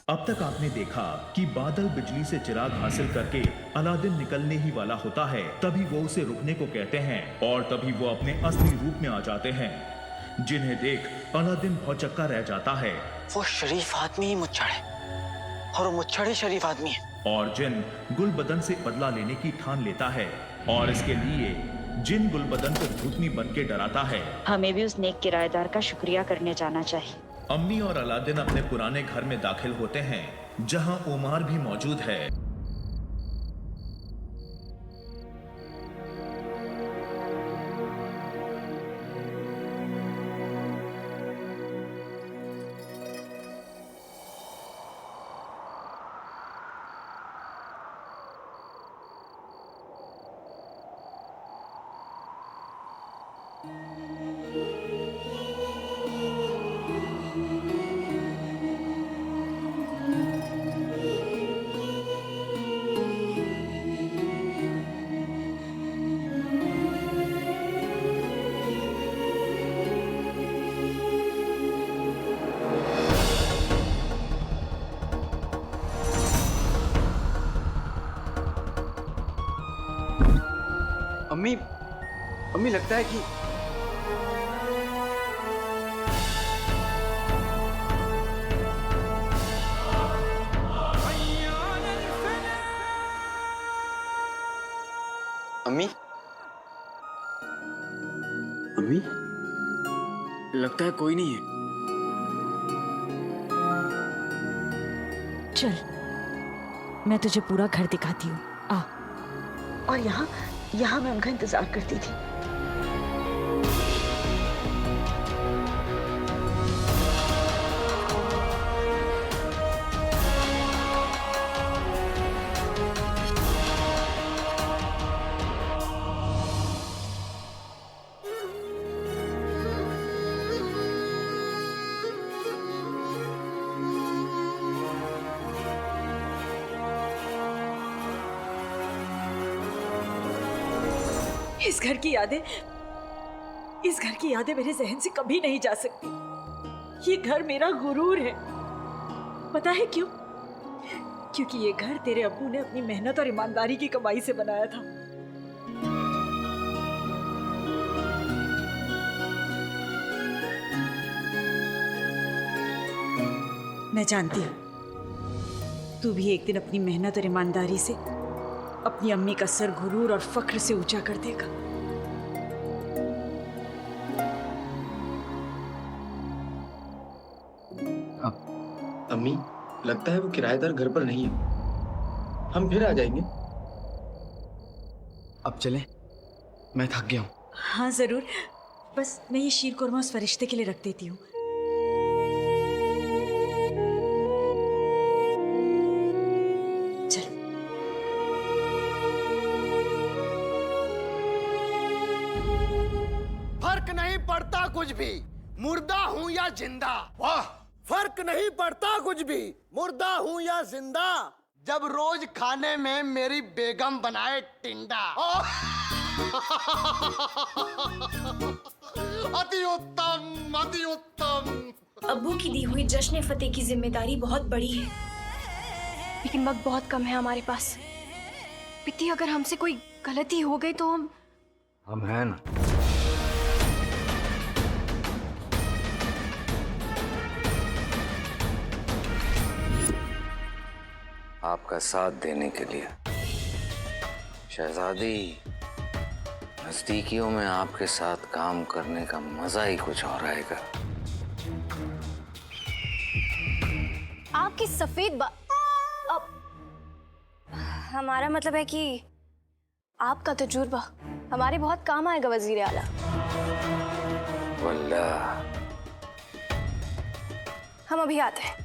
अब तक आपने देखा कि बादल बिजली से चिराग हासिल करके अलादीन निकलने ही वाला होता है, तभी वो उसे रुकने को कहते हैं और तभी वो अपने असली रूप में आ जाते हैं, जिन्हें देख अलादीन भौचक्का रह जाता है। वो शरीफ आदमी ही मुच्छड़ है और वो मुच्छड़ ही शरीफ आदमी है। और जिन गुलबदन से बदला लेने की ठान लेता है और इसके लिए जिन गुलबदन को भूतनी बन के डराता है। हमें भी उस नेक किराएदार का शुक्रिया करने जाना चाहिए। अम्मी और अलादीन अपने पुराने घर में दाखिल होते हैं, जहां ओमार भी मौजूद है। अम्मी, अम्मी लगता है कि अम्मी, अम्मी लगता है कोई नहीं है। चल, मैं तुझे पूरा घर दिखाती हूँ, आ। और यहाँ मैं उनका इंतजार करती थी। इस घर की यादें मेरे जहन से कभी नहीं जा सकती। ये घर मेरा गुरूर है। पता है क्यों? क्योंकि ये घर तेरे अब्बू ने अपनी मेहनत और ईमानदारी की कमाई से बनाया था। मैं जानती हूँ तू भी एक दिन अपनी मेहनत और ईमानदारी से अपनी अम्मी का सर गुरूर और फख्र से ऊंचा कर देगा। अम्मी लगता है वो किराएदार घर पर नहीं है। हम फिर आ जाएंगे। अब चलें? मैं थक गया हूँ। हाँ जरूर, बस मैं ये शीर कुरमा उस फरिश्ते के लिए रख देती हूँ। चल। फर्क नहीं पड़ता कुछ भी, मुर्दा हूँ या जिंदा। वाह, फर्क नहीं पड़ता कुछ भी, मुर्दा हूँ या जिंदा, जब रोज खाने में मेरी बेगम बनाए टिंडा। अति उत्तम, अति उत्तम। अब्बू की दी हुई जश्न फतेह की जिम्मेदारी बहुत बड़ी है, लेकिन वक्त बहुत कम है हमारे पास। पित्ती, अगर हमसे कोई गलती हो गई तो हम हैं ना। आपका साथ देने के लिए। शहजादी, नजदीकियों में आपके साथ काम करने का मजा ही कुछ और आएगा। आपकी सफेद अब हमारा मतलब है कि आपका तजुर्बा हमारे बहुत काम आएगा वजीर आला। वल्लाह। हम अभी आते हैं।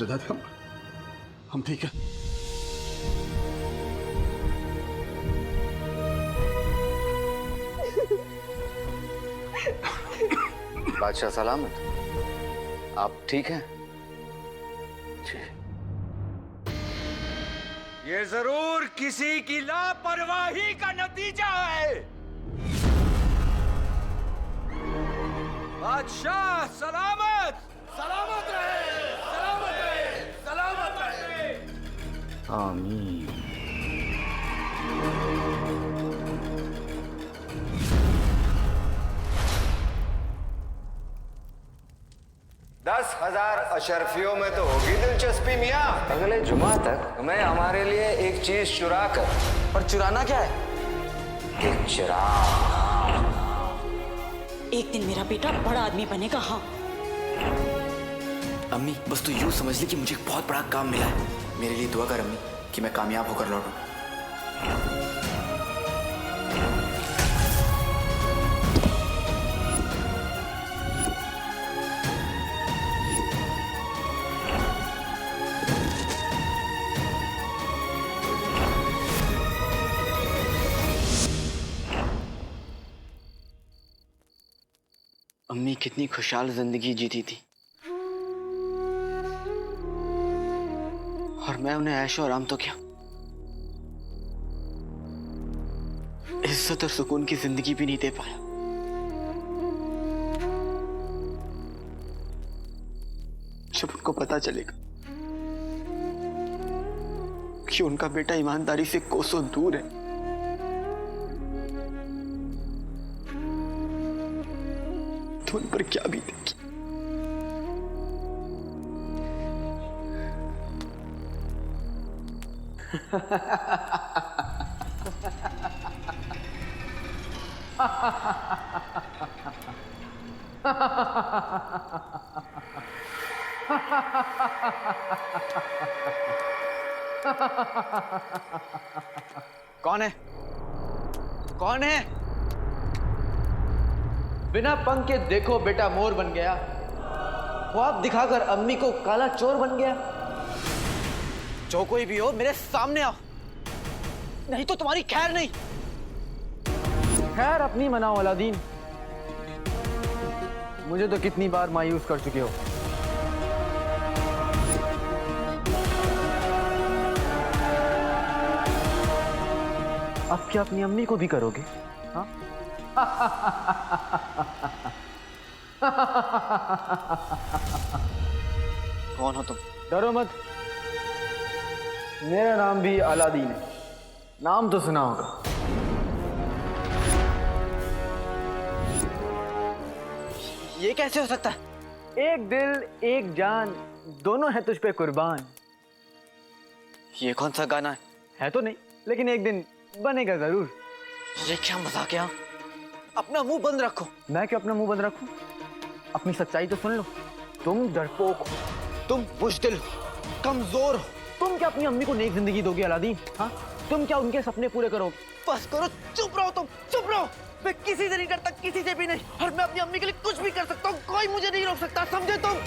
शहजादे, हम ठीक है। बादशाह सलामत, आप ठीक हैं? ये जरूर किसी की लापरवाही का नतीजा है। बादशाह सलामत। सलामत रहे, सलामत रहे, सलामत रहे। आमीन। दस 10,000 अशरफियों में तो होगी दिलचस्पी मियाँ। अगले जुमा तक तुम्हें हमारे लिए एक चीज चुरा कर। पर चुराना क्या है? एक चिराग। एक दिन मेरा बेटा बड़ा आदमी बनेगा। हाँ, अम्मी बस तू यूं समझ ली कि मुझे एक बहुत बड़ा काम मिला है। मेरे लिए दुआ कर अम्मी कि मैं कामयाब होकर लौटूं। अम्मी कितनी खुशहाल जिंदगी जीती थी और मैं उन्हें ऐशो आराम तो क्या, इज्जत और सुकून की जिंदगी भी नहीं दे पाया। जब उनको पता चलेगा कि उनका बेटा ईमानदारी से कोसों दूर है, तो उन पर क्या बीतेगी। कौन है? कौन है? बिना पंख के देखो बेटा मोर बन गया, ख्वाब दिखाकर अम्मी को काला चोर बन गया। जो कोई भी हो मेरे सामने आओ, नहीं तो तुम्हारी खैर नहीं। खैर अपनी मनाओ अलादीन, मुझे तो कितनी बार मायूस कर चुके हो। अब क्या अपनी अम्मी को भी करोगे? हाँ? कौन हो तुम? डरो मत, मेरा नाम भी अलादीन है। नाम तो सुना होगा। ये कैसे हो सकता है? एक दिल एक जान दोनों है तुझ पे कुर्बान। ये कौन सा गाना है? है तो नहीं, लेकिन एक दिन बनेगा जरूर। ये क्या मजाक है? अपना मुंह बंद रखो। मैं क्यों अपना मुंह बंद रखूं? अपनी सच्चाई तो सुन लो। तुम डरपोक हो, तुम बुज़दिल हो, कमजोर हो। तुम क्या अपनी अम्मी को नेक जिंदगी दोगे अलादीन? हाँ, तुम क्या उनके सपने पूरे करोगे? बस करो, चुप रहो तुम, चुप रहो। मैं किसी से नहीं डरता, किसी से भी नहीं, और मैं अपनी अम्मी के लिए कुछ भी कर सकता हूँ। कोई मुझे नहीं रोक सकता, समझे तुम?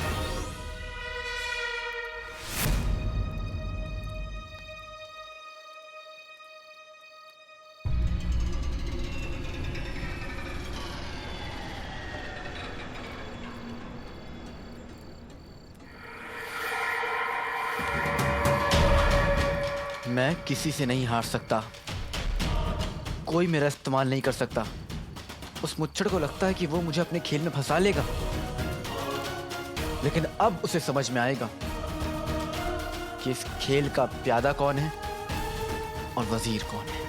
मैं किसी से नहीं हार सकता, कोई मेरा इस्तेमाल नहीं कर सकता। उस मुच्छड़ को लगता है कि वो मुझे अपने खेल में फंसा लेगा, लेकिन अब उसे समझ में आएगा कि इस खेल का प्यादा कौन है और वजीर कौन है।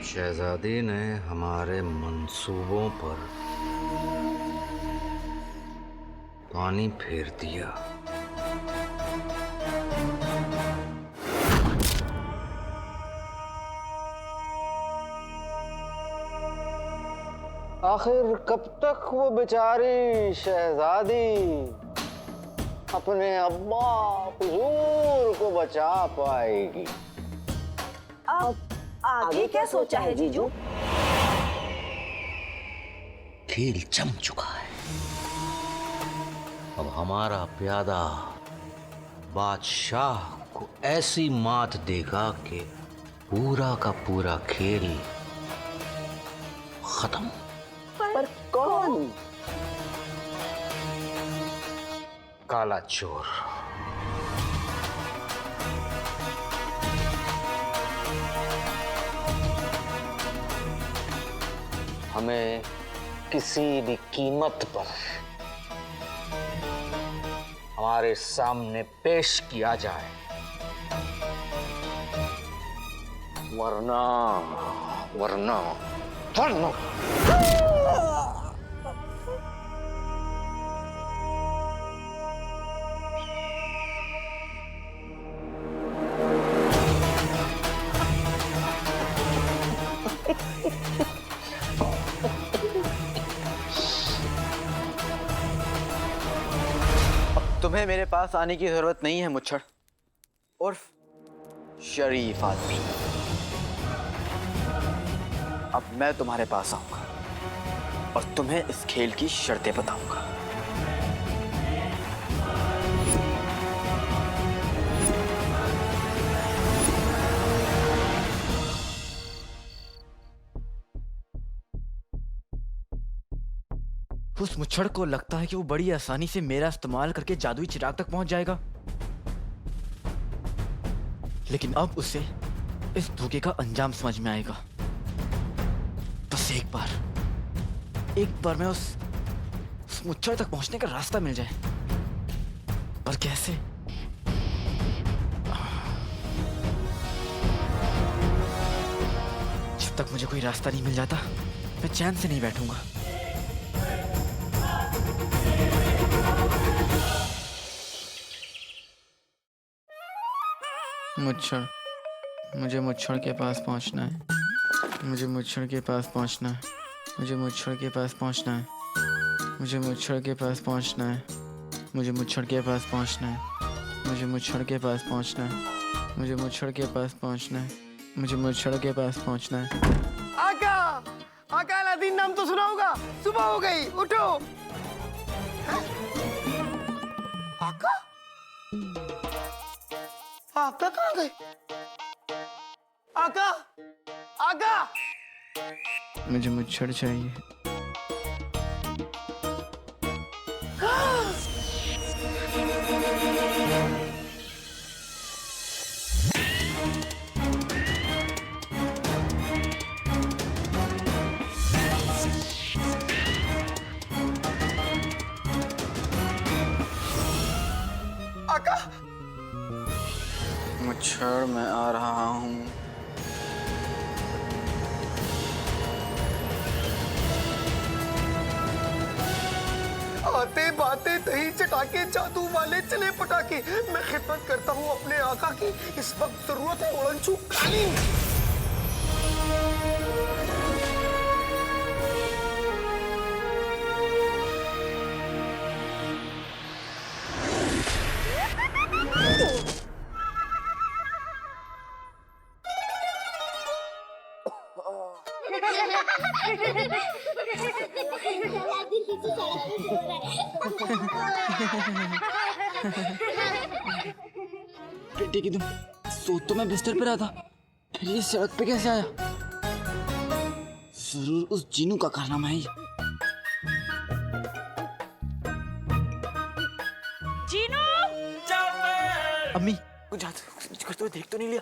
शहजादी ने हमारे मंसूबों पर पानी फेर दिया। आखिर कब तक वो बेचारी शहजादी अपने अब्बा हुजूर को बचा पाएगी? अब आगे क्या सोचा है जीजू? खेल जम चुका है। अब हमारा प्यादा बादशाह को ऐसी मात देगा कि पूरा का पूरा खेल खत्म। पर कौन? काला चोर। हमें किसी भी कीमत पर हमारे सामने पेश किया जाए, वरना वरना वरना तुम्हें मेरे पास आने की जरूरत नहीं है मुच्छड़ उर्फ शरीफ आदमी। अब मैं तुम्हारे पास आऊंगा और तुम्हें इस खेल की शर्तें बताऊंगा। उस मुच्छड़ को लगता है कि वो बड़ी आसानी से मेरा इस्तेमाल करके जादुई चिराग तक पहुंच जाएगा, लेकिन अब उसे इस धोखे का अंजाम समझ में आएगा। बस एक बार मैं उस मुच्छड़ तक पहुंचने का रास्ता मिल जाए। पर कैसे? जब तक मुझे कोई रास्ता नहीं मिल जाता मैं चैन से नहीं बैठूंगा। मुच्छड़, मुझे मुच्छड़ के पास पहुंचना है। मुझे मुच्छड़ के पास पहुंचना है। मुझे मुच्छड़ के पास पहुंचना है। मुझे मुच्छड़ के पास पहुंचना है। मुझे मुच्छड़ के पास पहुंचना है। मुझे मुच्छड़ के पास पहुंचना है। मुझे मुच्छड़ के पास पहुंचना है। मुझे मुच्छड़ के पास पहुंचना है। आका, आका अलादीन नाम तो सुना होगा। सुबह हो गई, उठो। आका? आका कहाँ गए? आका, आका। मुझे मुच्छड़ चाहिए। आका, मुच्छड़ मैं आ रहा हूँ। आते बाते दही चटाके जादू वाले चले पटाके। मैं खिदमत करता हूँ अपने आका की। इस वक्त जरूरत है उड़नछू कालीन। बेटे की तुम सोच तो मैं बिस्तर पे रहा था, फिर ये सड़क पे कैसे आया? जरूर उस जीनू का कारनामा है ये। जीनू! अम्मी कुछ करते हुए देख तो नहीं लिया?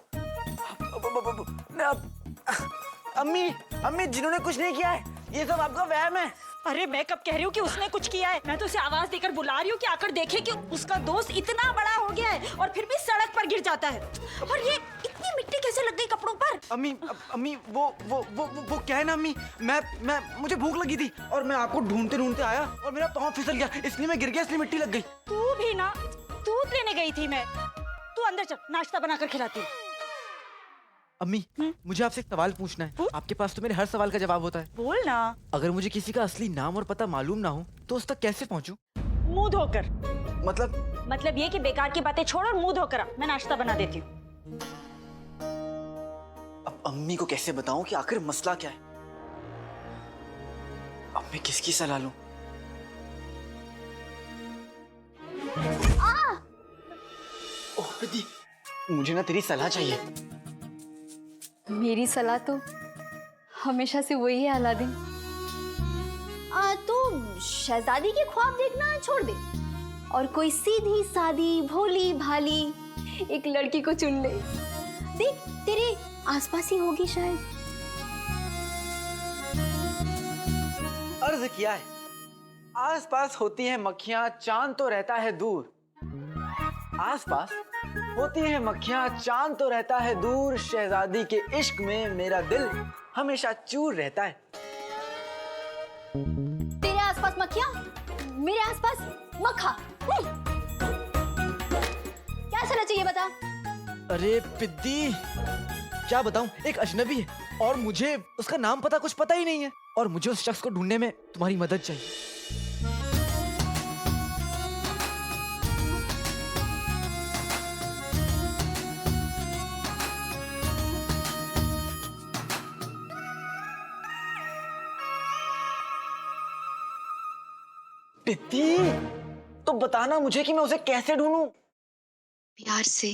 अम्मी अम्मी जीनू ने कुछ नहीं किया है, ये सब आपका वहम है। अरे मैं कब कह रही हूँ कि उसने कुछ किया है? मैं तो उसे आवाज देकर बुला रही हूँ कि आकर देखे कि उसका दोस्त इतना बड़ा हो गया है और फिर भी सड़क पर गिर जाता है। और ये इतनी मिट्टी कैसे लग गई कपड़ों पर? अम्मी वो क्या है ना अम्मी, मैं मुझे भूख लगी थी और मैं आपको ढूंढते ढूंढते आया और मेरा पाँव फिसल गया, इसलिए मैं गिर गया, इसलिए मिट्टी लग गई। तू भी ना, दूध लेने गई थी मैं। तू अंदर चल, नाश्ता बनाकर खिलाती हूँ। अम्मी मुझे आपसे एक सवाल पूछना है। आपके पास तो मेरे हर सवाल का जवाब होता है। बोल ना। अगर मुझे किसी का असली नाम और पता मालूम ना हो तो उस तक कैसे पहुंचूं? मुंह धोकर। मतलब ये कि बेकार की बातें छोड़ और मुंह धोकर आ। मैं नाश्ता बना देती हूँ। अम्मी को कैसे बताऊं कि आखिर मसला क्या है? अब मैं किसकी सलाह लूं? ओह दीदी, मुझे ना तेरी सलाह चाहिए। मेरी सलाह तो हमेशा से वही है अलादीन। तो शहजादी के ख्वाब देखना छोड़ दे और कोई सीधी सादी भोली भाली एक लड़की को चुन ले। देख तेरे आसपास ही होगी शायद। अर्ज किया है, आसपास होती हैं मक्खियां, चांद तो रहता है दूर। आसपास होती हैं मक्खियां, चांद तो रहता है दूर। शहजादी के इश्क में मेरा दिल हमेशा चूर रहता है। तेरे आसपास मक्खियां, मेरे आसपास मक्खा। क्या सलाह चाहिए बता। अरे पिद्दी, क्या बताऊं, एक अजनबी है और मुझे उसका नाम पता कुछ पता ही नहीं है, और मुझे उस शख्स को ढूंढने में तुम्हारी मदद चाहिए। पिद्दी, तो बताना मुझे कि मैं उसे कैसे ढूंढूं। प्यार से।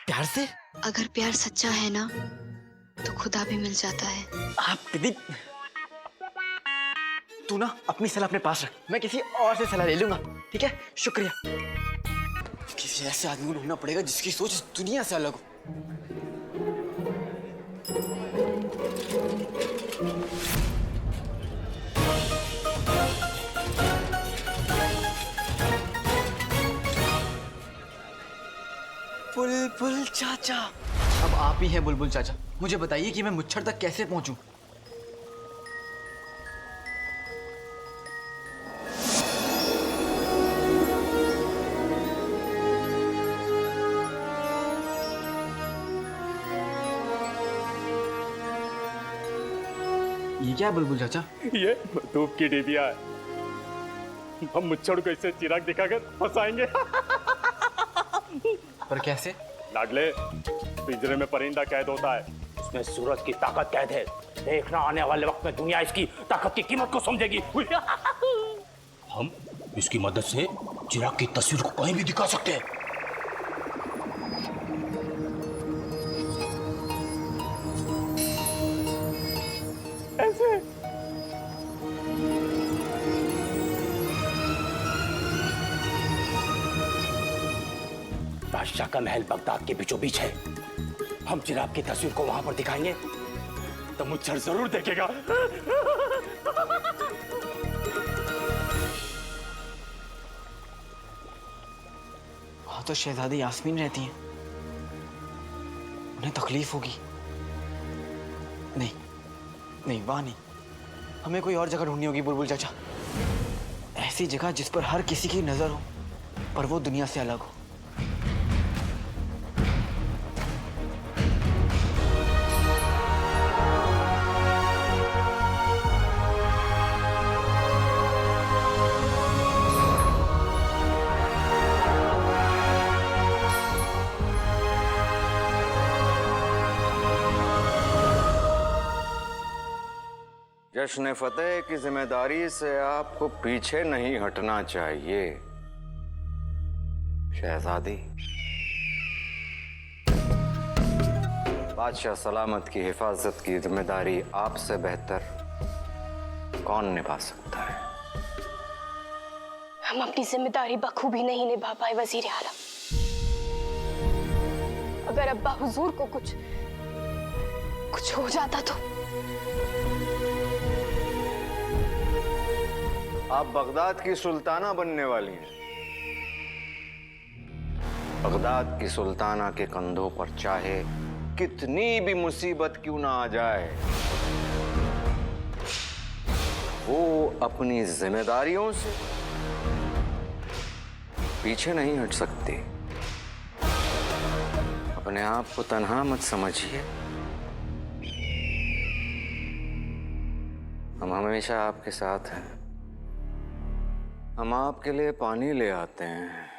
प्यार से? अगर प्यार सच्चा है ना तो खुदा भी मिल जाता है। आप दीदी, तू ना अपनी सलाह अपने पास रख, मैं किसी और से सलाह ले लूंगा, ठीक है? शुक्रिया। किसी ऐसे आदमी को ढूंढना पड़ेगा जिसकी सोच इस दुनिया से अलग हो। बुलबुल चाचा, अब आप ही हैं बुलबुल चाचा। मुझे बताइए कि मैं मुच्छर तक कैसे पहुंचूं? ये क्या है बुलबुल चाचा? ये धूप की डिबिया है। हम मुच्छड़ को इससे चिराग दिखाकर फंसाएंगे। पर कैसे? लाडले, पिंजरे में परिंदा कैद होता है, उसमें सूरज की ताकत कैद है। देखना आने वाले वक्त में दुनिया इसकी ताकत की कीमत को समझेगी। हम इसकी मदद से चिराग की तस्वीर को कहीं भी दिखा सकते हैं। ऐसे बादशाह का महल बगदाद के बीचों बीच है। हम चिराग की तस्वीर को वहां पर दिखाएंगे तो मुच्छर जरूर देखेगा। वहां तो शहजादी यास्मीन रहती हैं, उन्हें तकलीफ होगी। नहीं नहीं, वहां नहीं, हमें कोई और जगह ढूंढनी होगी बुलबुल चाचा। ऐसी जगह जिस पर हर किसी की नजर हो पर वो दुनिया से अलग हो। जश्न फतेह की जिम्मेदारी से आपको पीछे नहीं हटना चाहिए शहजादी। बादशाह सलामत की हिफाजत की जिम्मेदारी आपसे बेहतर कौन निभा सकता है? हम अपनी जिम्मेदारी बखूबी नहीं निभा पाए वजीर आलम। अगर अब्बा हुजूर को कुछ हो जाता तो। आप बगदाद की सुल्ताना बनने वाली हैं। बगदाद की सुल्ताना के कंधों पर चाहे कितनी भी मुसीबत क्यों ना आ जाए, वो अपनी जिम्मेदारियों से पीछे नहीं हट सकती। अपने आप को तन्हा मत समझिए, हम हमेशा आपके साथ हैं। हम आपके लिए पानी ले आते हैं।